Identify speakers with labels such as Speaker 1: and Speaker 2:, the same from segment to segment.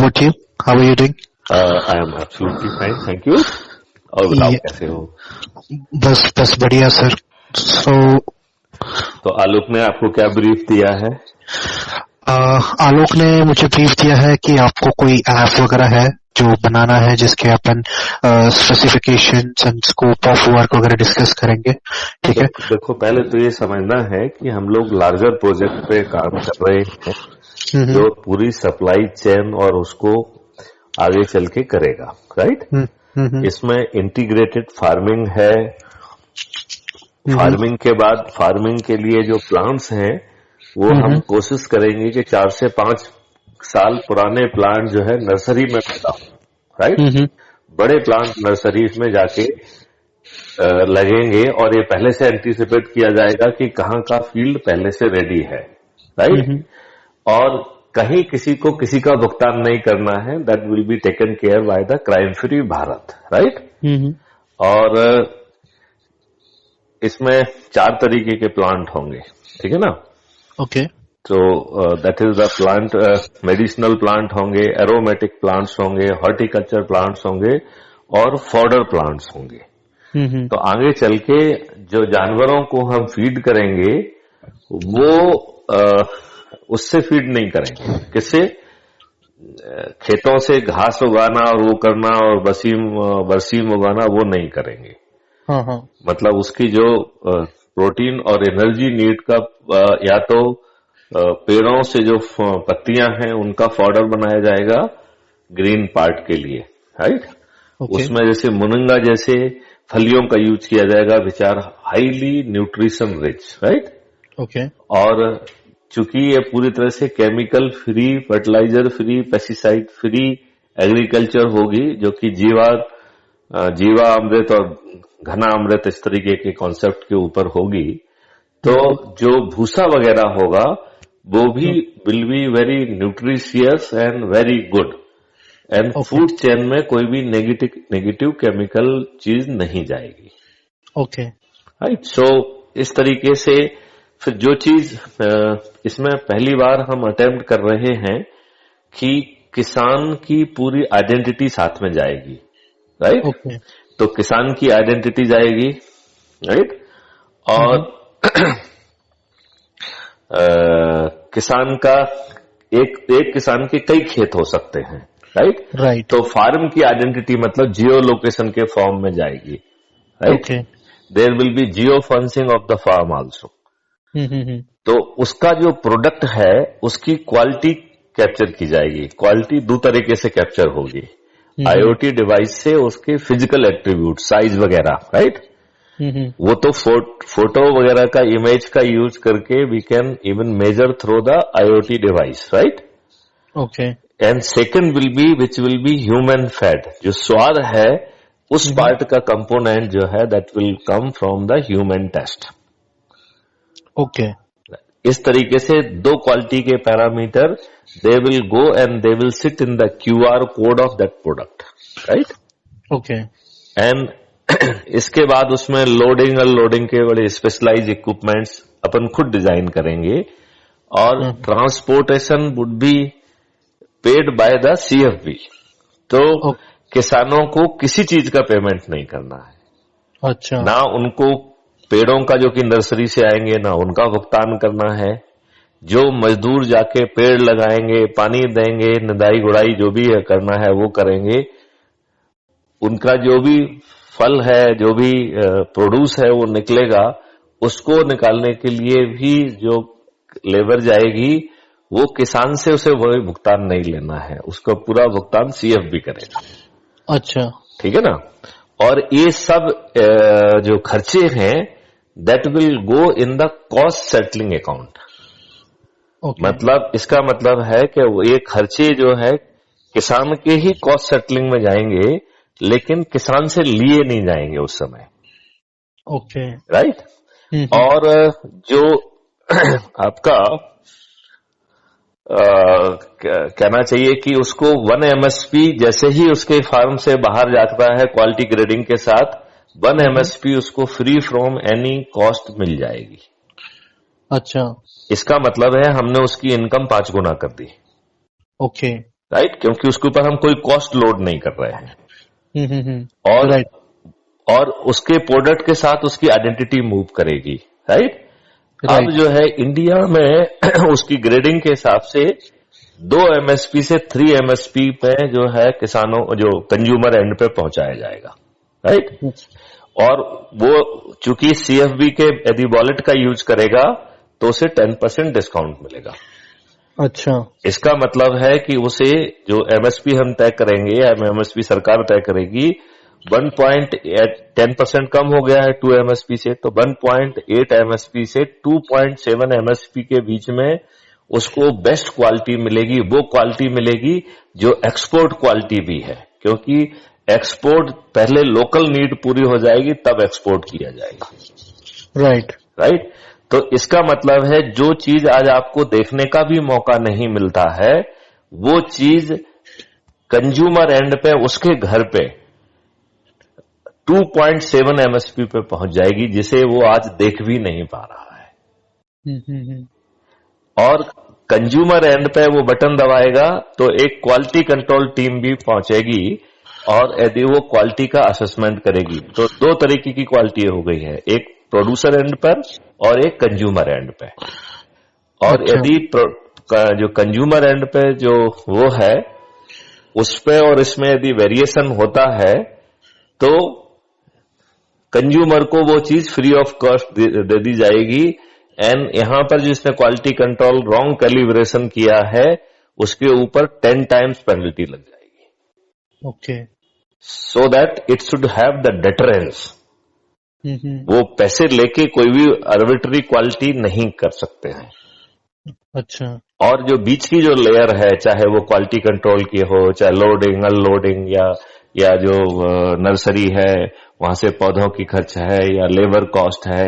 Speaker 1: about you? How are you doing?
Speaker 2: I am absolutely fine, thank you. और बताओ कैसे हो?
Speaker 1: बस बढ़िया सर.
Speaker 2: तो आलोक ने आपको क्या ब्रीफ दिया है?
Speaker 1: आलोक ने मुझे ब्रीफ दिया है कि आपको कोई ऐप वगैरह है जो बनाना है जिसके अपन specifications and scope of work वगैरह डिस्कस करेंगे. ठीक है.
Speaker 2: देखो पहले तो ये समझना है कि हम लोग लार्जर प्रोजेक्ट पे काम कर रहे हैं जो पूरी सप्लाई चेन और उसको आगे चल के करेगा, राइट? इसमें इंटीग्रेटेड फार्मिंग है. फार्मिंग के बाद फार्मिंग के लिए जो प्लांट्स हैं वो हम कोशिश करेंगे कि 4 से 5 साल पुराने प्लांट जो है नर्सरी में पैदा हो, राइट? बड़े प्लांट नर्सरीज में जाके लगेंगे और ये पहले से एंटीसिपेट किया जाएगा कि कहाँ का फील्ड पहले से रेडी है, राइट? और कहीं किसी को किसी का भुगतान नहीं करना है. That will be taken care by the crime free Bharat, right? और इसमें 4 तरीके के प्लांट होंगे, ठीक है ना?
Speaker 1: ओके.
Speaker 2: तो that is the plant. Medicinal plant होंगे, एरोमेटिक प्लांट्स होंगे, हॉर्टिकल्चर प्लांट्स होंगे और फॉडर प्लांट्स होंगे. तो आगे चल के जो जानवरों को हम फीड करेंगे वो उससे फीड नहीं करेंगे. किससे? खेतों से घास उगाना और वो करना और बरसीम उगाना वो नहीं करेंगे. मतलब उसकी जो प्रोटीन और एनर्जी नीड का या तो पेड़ों से जो पत्तियां हैं उनका फॉडर बनाया जाएगा ग्रीन पार्ट के लिए, राइट? उसमें जैसे मुनंगा जैसे फलियों का यूज किया जाएगा which are highly nutrition rich, right?
Speaker 1: Okay. और
Speaker 2: चूंकि ये पूरी तरह से chemical free, fertilizer free, pesticide free agriculture होगी जो कि जीवा अमृत और घना अमृत इस तरीके के कॉन्सेप्ट के ऊपर होगी. तो जो भूसा वगैरह होगा वो भी will be very nutritious and very good. And food chain में कोई भी नेगेटिव केमिकल चीज नहीं जाएगी.
Speaker 1: ओके.
Speaker 2: राइट. सो इस तरीके से फिर जो चीज इसमें पहली बार हम अटेम्प्ट कर रहे हैं कि किसान की पूरी आइडेंटिटी साथ में जाएगी, राइट?
Speaker 1: ओके.
Speaker 2: तो किसान की आइडेंटिटी जाएगी, राइट? और किसान का एक किसान के कई खेत हो सकते हैं, राइट?
Speaker 1: राइट.
Speaker 2: तो फार्म की आइडेंटिटी मतलब जियो लोकेशन के फॉर्म में जाएगी, right?
Speaker 1: Okay.
Speaker 2: There will be geo fencing of the farm also. तो उसका जो प्रोडक्ट है उसकी क्वालिटी कैप्चर की जाएगी. क्वालिटी 2 तरीके से कैप्चर होगी. आईओटी डिवाइस से उसके फिजिकल एट्रीब्यूट, साइज वगैरह, राइट? वो तो फोटो वगैरह का, इमेज का यूज करके we can even measure through the IoT device, right?
Speaker 1: Okay.
Speaker 2: And second will be which will be human fat. जो स्वाद है उस पार्ट का कंपोनेंट जो है that will come from the human taste.
Speaker 1: Okay.
Speaker 2: इस तरीके से 2 क्वालिटी के parameter they will go and they will sit in the QR code of that product, right?
Speaker 1: Okay.
Speaker 2: And इसके बाद उसमें लोडिंग अनलोडिंग के बड़े स्पेशलाइज इक्विपमेंट्स अपन खुद डिजाइन करेंगे और transportation would be paid by the CFB. तो किसानों को किसी चीज का पेमेंट नहीं करना है.
Speaker 1: अच्छा. ना
Speaker 2: उनको पेड़ों का जो कि नर्सरी से आएंगे ना उनका भुगतान करना है. जो मजदूर जाके पेड़ लगाएंगे, पानी देंगे, निदाई गुड़ाई जो भी है करना है वो करेंगे. उनका जो भी फल है, जो भी प्रोड्यूस है वो निकलेगा, उसको निकालने के लिए भी जो लेबर जाएगी वो किसान से उसे वही भुगतान नहीं लेना है. उसका पूरा भुगतान CFB करेगा.
Speaker 1: अच्छा.
Speaker 2: ठीक है ना? और ये सब जो खर्चे हैं that will go in the cost settling account. मतलब इसका मतलब है कि ये खर्चे जो है किसान के ही कॉस्ट सेटलिंग में जाएंगे लेकिन किसान से लिए नहीं जाएंगे उस समय.
Speaker 1: ओके.
Speaker 2: राइट. और जो आपका कहना चाहिए कि उसको 1 MSP जैसे ही उसके फार्म से बाहर जाता है क्वालिटी ग्रेडिंग के साथ 1 MSP उसको फ्री फ्रॉम एनी कॉस्ट मिल जाएगी.
Speaker 1: अच्छा.
Speaker 2: इसका मतलब है हमने उसकी इनकम 5 गुना कर दी.
Speaker 1: ओके.
Speaker 2: राइट, क्योंकि उसके ऊपर हम कोई कॉस्ट लोड नहीं कर रहे हैं। और
Speaker 1: राइट,
Speaker 2: और उसके प्रोडक्ट के साथ उसकी आइडेंटिटी मूव करेगी। राइट, अब जो है इंडिया में उसकी ग्रेडिंग के हिसाब से 2 MSP से 3 MSP पे जो है किसानों जो कंज्यूमर एंड पे पहुंचाया जाएगा। राइट, और वो चूंकि CFB के यदि वॉलेट का यूज करेगा तो उसे 10% डिस्काउंट मिलेगा।
Speaker 1: अच्छा,
Speaker 2: इसका मतलब है कि उसे जो MSP हम तय करेंगे या MSP सरकार तय करेगी 10% कम हो गया है 2 MSP से, तो 1.8 MSP से 2.7 MSP के बीच में उसको बेस्ट क्वालिटी मिलेगी, वो क्वालिटी मिलेगी जो एक्सपोर्ट क्वालिटी भी है, क्योंकि एक्सपोर्ट पहले लोकल नीड पूरी हो जाएगी तब एक्सपोर्ट किया जाएगा।
Speaker 1: राइट,
Speaker 2: राइट, तो इसका मतलब है जो चीज आज आपको देखने का भी मौका नहीं मिलता है वो चीज कंज्यूमर एंड पे उसके घर पे 2.7 MSP पे पहुंच जाएगी, जिसे वो आज देख भी नहीं पा रहा है। और कंज्यूमर एंड पे वो बटन दबाएगा तो एक क्वालिटी कंट्रोल टीम भी पहुंचेगी और यदि वो क्वालिटी का असेसमेंट करेगी। तो 2 तरीके की क्वालिटी हो गई है, एक प्रोड्यूसर एंड पर और एक कंज्यूमर एंड पे। और
Speaker 1: अच्छा,
Speaker 2: यदि जो कंज्यूमर एंड पे जो वो है उस पे और इसमें यदि वेरिएशन होता है तो कंज्यूमर को वो चीज फ्री ऑफ कॉस्ट दे दी जाएगी। एंड यहां पर जिसने क्वालिटी कंट्रोल रॉन्ग कैलिब्रेशन किया है उसके ऊपर 10 टाइम्स पेनल्टी लग जाएगी।
Speaker 1: Okay,
Speaker 2: so that it should have the deterrence. वो पैसे लेके कोई भी आर्बिट्री क्वालिटी नहीं कर सकते हैं।
Speaker 1: अच्छा,
Speaker 2: और जो बीच की जो लेयर है, चाहे वो क्वालिटी कंट्रोल की हो, चाहे लोडिंग अनलोडिंग या जो नर्सरी है वहां से पौधों की खर्च है या लेबर कॉस्ट है,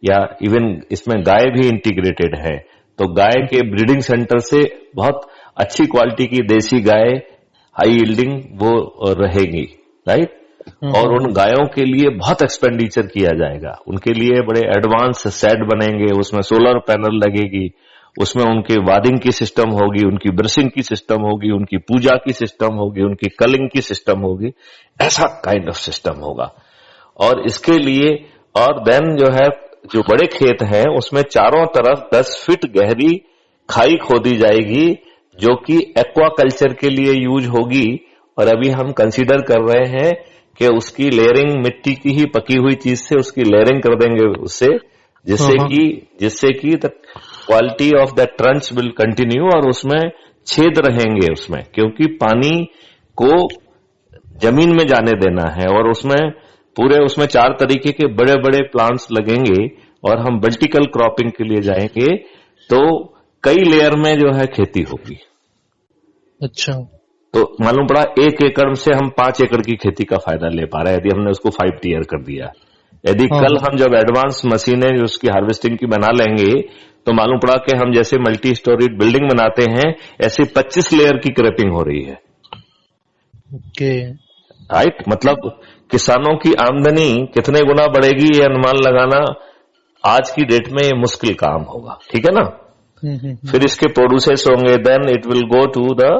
Speaker 2: या इवन इसमें गाय भी इंटीग्रेटेड है, तो गाय के ब्रीडिंग सेंटर से बहुत अच्छी क्वालिटी की देसी गाय हाई यील्डिंग वो रहेगी। राइट, और उन गायों के लिए बहुत एक्सपेंडिचर किया जाएगा, उनके लिए बड़े एडवांस सेट बनेंगे, उसमें सोलर पैनल लगेगी, उसमें उनके वादिंग की सिस्टम होगी, उनकी ब्रशिंग की सिस्टम होगी, उनकी पूजा की सिस्टम होगी, उनकी कलिंग की सिस्टम होगी, ऐसा काइंड ऑफ सिस्टम होगा। और इसके लिए और देन जो है जो बड़े खेत हैं उसमें चारों तरफ 10 फीट गहरी खाई खोदी जाएगी जो कि एक्वाकल्चर के लिए यूज होगी। और अभी हम कंसीडर कर रहे हैं कि उसकी लेयरिंग मिट्टी की ही पकी हुई चीज से उसकी लेयरिंग कर देंगे उससे, जिससे कि the quality of the trench will continue, और उसमें छेद रहेंगे उसमें, क्योंकि पानी को जमीन में जाने देना है। और उसमें 4 तरीके के बड़े बड़े प्लांट्स लगेंगे और हम वर्टिकल क्रॉपिंग के लिए जाएंगे तो कई लेयर में जो है खेती होगी।
Speaker 1: अच्छा,
Speaker 2: तो मालूम पड़ा 1 एकड़ से हम 5 एकड़ की खेती का फायदा ले पा रहे हैं यदि हमने उसको 5 टियर कर दिया। यदि कल हम जब एडवांस मशीनें उसकी हार्वेस्टिंग की बना लेंगे तो मालूम पड़ा कि हम जैसे मल्टी स्टोरीड बिल्डिंग बनाते हैं ऐसे 25 लेयर की क्रैपिंग हो रही है।
Speaker 1: ओके,
Speaker 2: राइट, मतलब किसानों की आमदनी कितने गुना बढ़ेगी ये अनुमान लगाना आज की डेट में ये मुश्किल काम होगा। ठीक है ना। फिर इसके प्रोड्यूसर्स होंगे, then it will go to the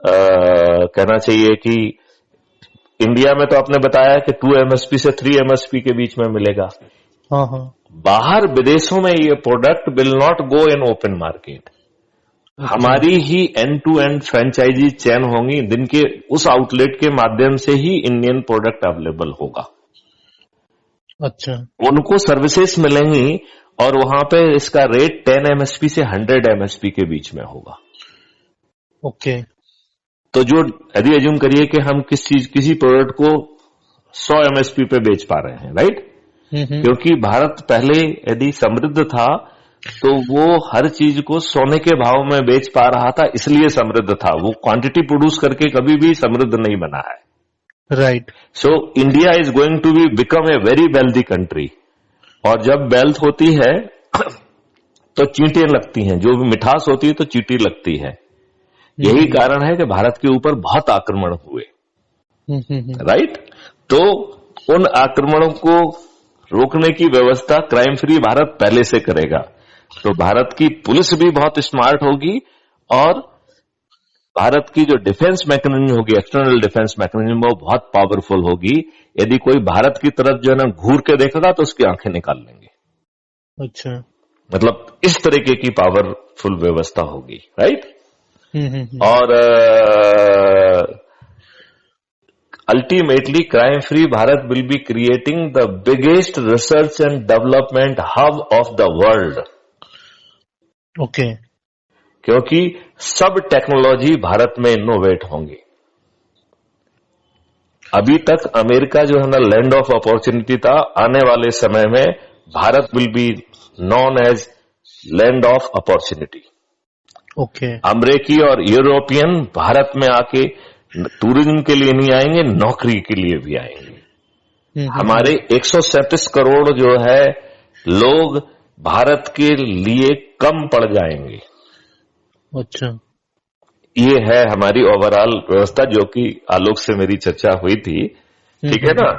Speaker 2: कहना चाहिए कि इंडिया में तो आपने बताया कि 2 MSP से 3 MSP के बीच में मिलेगा। बाहर विदेशों में ये product will not go in open market. हमारी ही end to end franchisee chain होंगी, जिनके उस आउटलेट के माध्यम से ही इंडियन प्रोडक्ट अवेलेबल होगा।
Speaker 1: अच्छा,
Speaker 2: उनको सर्विसेज मिलेंगी और वहां पे इसका रेट 10 MSP से 100 MSP के बीच में होगा।
Speaker 1: ओके,
Speaker 2: तो जो यदि एज्यूम करिए कि हम किसी प्रोडक्ट को 100 MSP पे बेच पा रहे हैं, राइट, क्योंकि भारत पहले यदि समृद्ध था तो वो हर चीज को सोने के भाव में बेच पा रहा था, इसलिए समृद्ध था। वो क्वांटिटी प्रोड्यूस करके कभी भी समृद्ध नहीं बना है।
Speaker 1: Right,
Speaker 2: so India is going to be become a very wealthy country. और जब वेल्थ होती है तो चींटियां लगती हैं, जो भी मिठास होती है तो चींटी लगती है। यही कारण है कि भारत के ऊपर बहुत आक्रमण हुए, राइट। तो उन आक्रमणों को रोकने की व्यवस्था क्राइम फ्री भारत पहले से करेगा। तो भारत की पुलिस भी बहुत स्मार्ट होगी और भारत की जो डिफेंस मैकेनिज्म होगी, एक्सटर्नल डिफेंस मैकेनिज्म, वो बहुत पावरफुल होगी। यदि कोई भारत की तरफ जो है ना घूर के देखेगा तो उसकी आंखें निकाल लेंगे।
Speaker 1: अच्छा,
Speaker 2: मतलब इस तरीके की पावरफुल व्यवस्था होगी, राइट। और ultimately crime free Bharat will be creating the biggest research and development hub of the world.
Speaker 1: Okay.
Speaker 2: क्योंकि सब टेक्नोलॉजी भारत में इनोवेट होंगी। अभी तक अमेरिका जो है ना लैंड ऑफ अपॉर्चुनिटी था, आने वाले समय में Bharat will be known as land of opportunity.
Speaker 1: Okay.
Speaker 2: अमेरिकी और यूरोपियन भारत में आके टूरिज्म के लिए नहीं आएंगे, नौकरी के लिए भी आएंगे। हमारे 137 करोड़ जो है लोग भारत के लिए कम पड़ जाएंगे।
Speaker 1: अच्छा,
Speaker 2: ये है हमारी ओवरऑल व्यवस्था, जो कि आलोक से मेरी चर्चा हुई थी, ठीक है ना।